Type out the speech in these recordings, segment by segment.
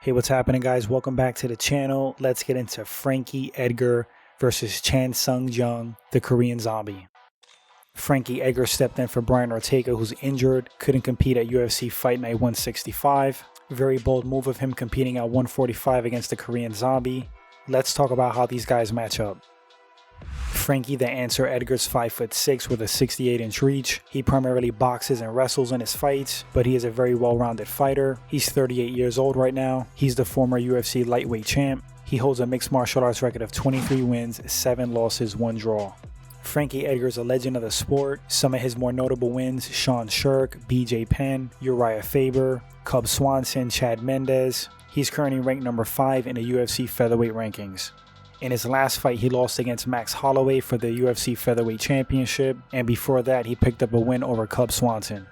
Hey, what's happening, guys? Welcome back to the channel. Let's get into Frankie Edgar versus Chan Sung Jung, the Korean Zombie. Frankie Edgar stepped in for Brian Ortega, who's injured, couldn't compete at UFC Fight Night 165. Very bold move of him competing at 145 against the Korean Zombie. Let's talk about how these guys match up. Frankie the Answer Edgar's 5'6" with a 68-inch reach. He primarily boxes and wrestles in his fights, but he is a very well-rounded fighter. He's 38 years old right now. He's the former UFC lightweight champ. He holds a mixed martial arts record of 23 wins, 7 losses, 1 draw. Frankie Edgar is a legend of the sport. Some of his more notable wins: Sean Shirk, V.I.P.N, Uriah Faber, Cub Swanson, Chad Mendes. He's currently ranked number 5 in the UFC featherweight rankings. In his last fight, he lost against Max Holloway for the UFC Featherweight Championship, and before that, he picked up a win over Cub Swanson.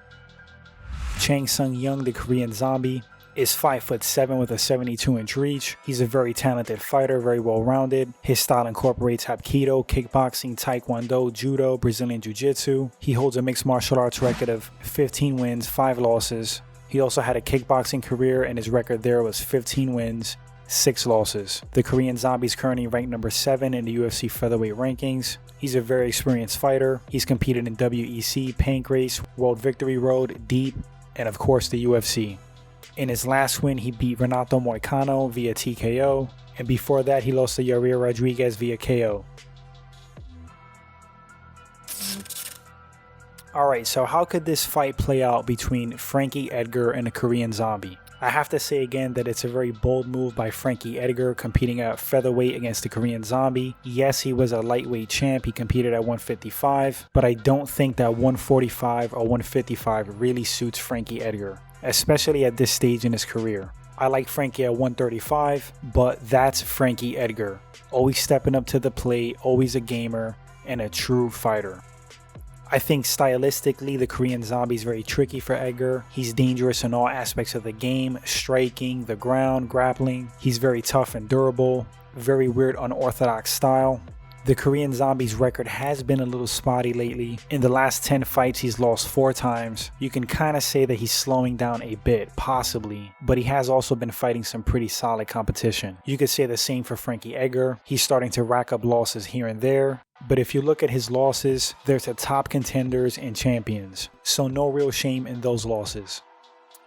Chan Sung Jung, the Korean Zombie, is 5'7" with a 72-inch reach. He's a very talented fighter, very well-rounded. His style incorporates Hapkido, kickboxing, taekwondo, judo, Brazilian jiu-jitsu. He holds a mixed martial arts record of 15 wins, 5 losses. He also had a kickboxing career, and his record there was 15 wins, 6 losses. The Korean Zombie is currently ranked number 7 in the UFC featherweight rankings. He's a very experienced fighter. He's competed in WEC, Pancrase, World Victory Road, Deep, and of course the UFC. In his last win, he beat Renato Moicano via TKO, and before that he lost to Yair Rodriguez via KO. Alright, so how could this fight play out between Frankie Edgar and the Korean Zombie? I have to say again that it's a very bold move by Frankie Edgar competing at featherweight against the Korean Zombie. Yes, he was a lightweight champ, he competed at 155, but I don't think that 145 or 155 really suits Frankie Edgar, especially at this stage in his career. I like Frankie at 135, but that's Frankie Edgar. Always stepping up to the plate, always a gamer, and a true fighter. I think stylistically, the Korean Zombie is very tricky for Edgar. He's dangerous in all aspects of the game: striking, the ground, grappling. He's very tough and durable. Very weird, unorthodox style. The Korean Zombie's record has been a little spotty lately. In the last 10 fights, he's lost 4 times. You can kind of say that he's slowing down a bit, possibly, but he has also been fighting some pretty solid competition. You could say the same for Frankie Edgar. He's starting to rack up losses here and there, but if you look at his losses, they're to top contenders and champions, so no real shame in those losses.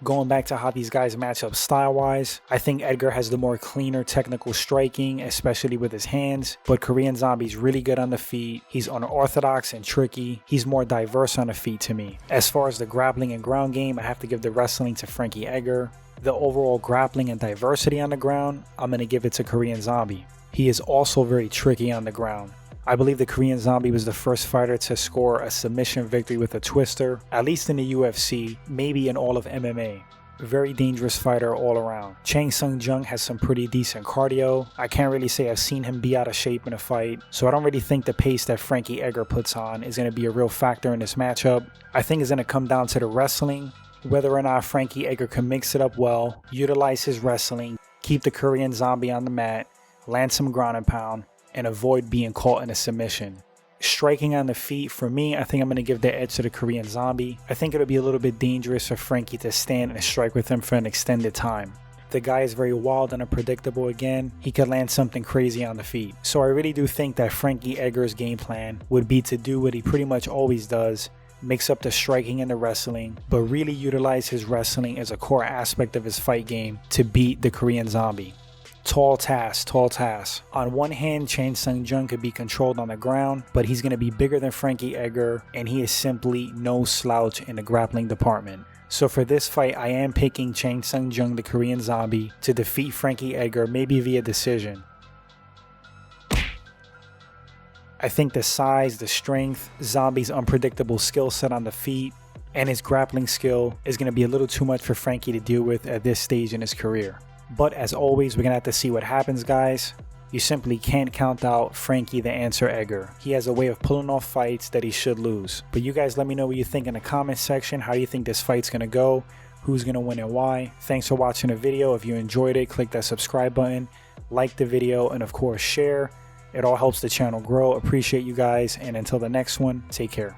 Going back to how these guys match up style-wise, I think Edgar has the more cleaner technical striking, especially with his hands, but Korean Zombie's really good on the feet. He's unorthodox and tricky. He's more diverse on the feet to me. As far as the grappling and ground game, I have to give the wrestling to Frankie Edgar. The overall grappling and diversity on the ground, I'm going to give it to Korean Zombie. He is also very tricky on the ground. I believe the Korean Zombie was the first fighter to score a submission victory with a twister, at least in the UFC, maybe in all of MMA. Very dangerous fighter all around. Chan Sung Jung has some pretty decent cardio. I can't really say I've seen him be out of shape in a fight, so I don't really think the pace that Frankie Edgar puts on is going to be a real factor in this matchup. I think it's going to come down to the wrestling, whether or not Frankie Edgar can mix it up well, utilize his wrestling, keep the Korean Zombie on the mat, land some ground and pound, and avoid being caught in a submission. Striking on the feet, for me, I think I'm going to give the edge to the Korean Zombie. I think it'll be a little bit dangerous for Frankie to stand and strike with him for an extended time. The guy is very wild and unpredictable again. He could land something crazy on the feet. So I really do think that Frankie Edgar's game plan would be to do what he pretty much always does: mix up the striking and the wrestling, but really utilize his wrestling as a core aspect of his fight game to beat the Korean Zombie. Tall task, tall task. On one hand, Chan Sung Jung could be controlled on the ground, but he's going to be bigger than Frankie Edgar, and he is simply no slouch in the grappling department. So for this fight, I am picking Chan Sung Jung, the Korean Zombie, to defeat Frankie Edgar, maybe via decision. I think the size, the strength, Zombie's unpredictable skill set on the feet, and his grappling skill is going to be a little too much for Frankie to deal with at this stage in his career. But as always, we're going to have to see what happens, guys. You simply can't count out Frankie the Answer Edgar. He has a way of pulling off fights that he should lose. But you guys let me know what you think in the comments section. How do you think this fight's going to go? Who's going to win and why? Thanks for watching the video. If you enjoyed it, click that subscribe button, like the video, and of course share. It all helps the channel grow. Appreciate you guys, and until the next one, take care.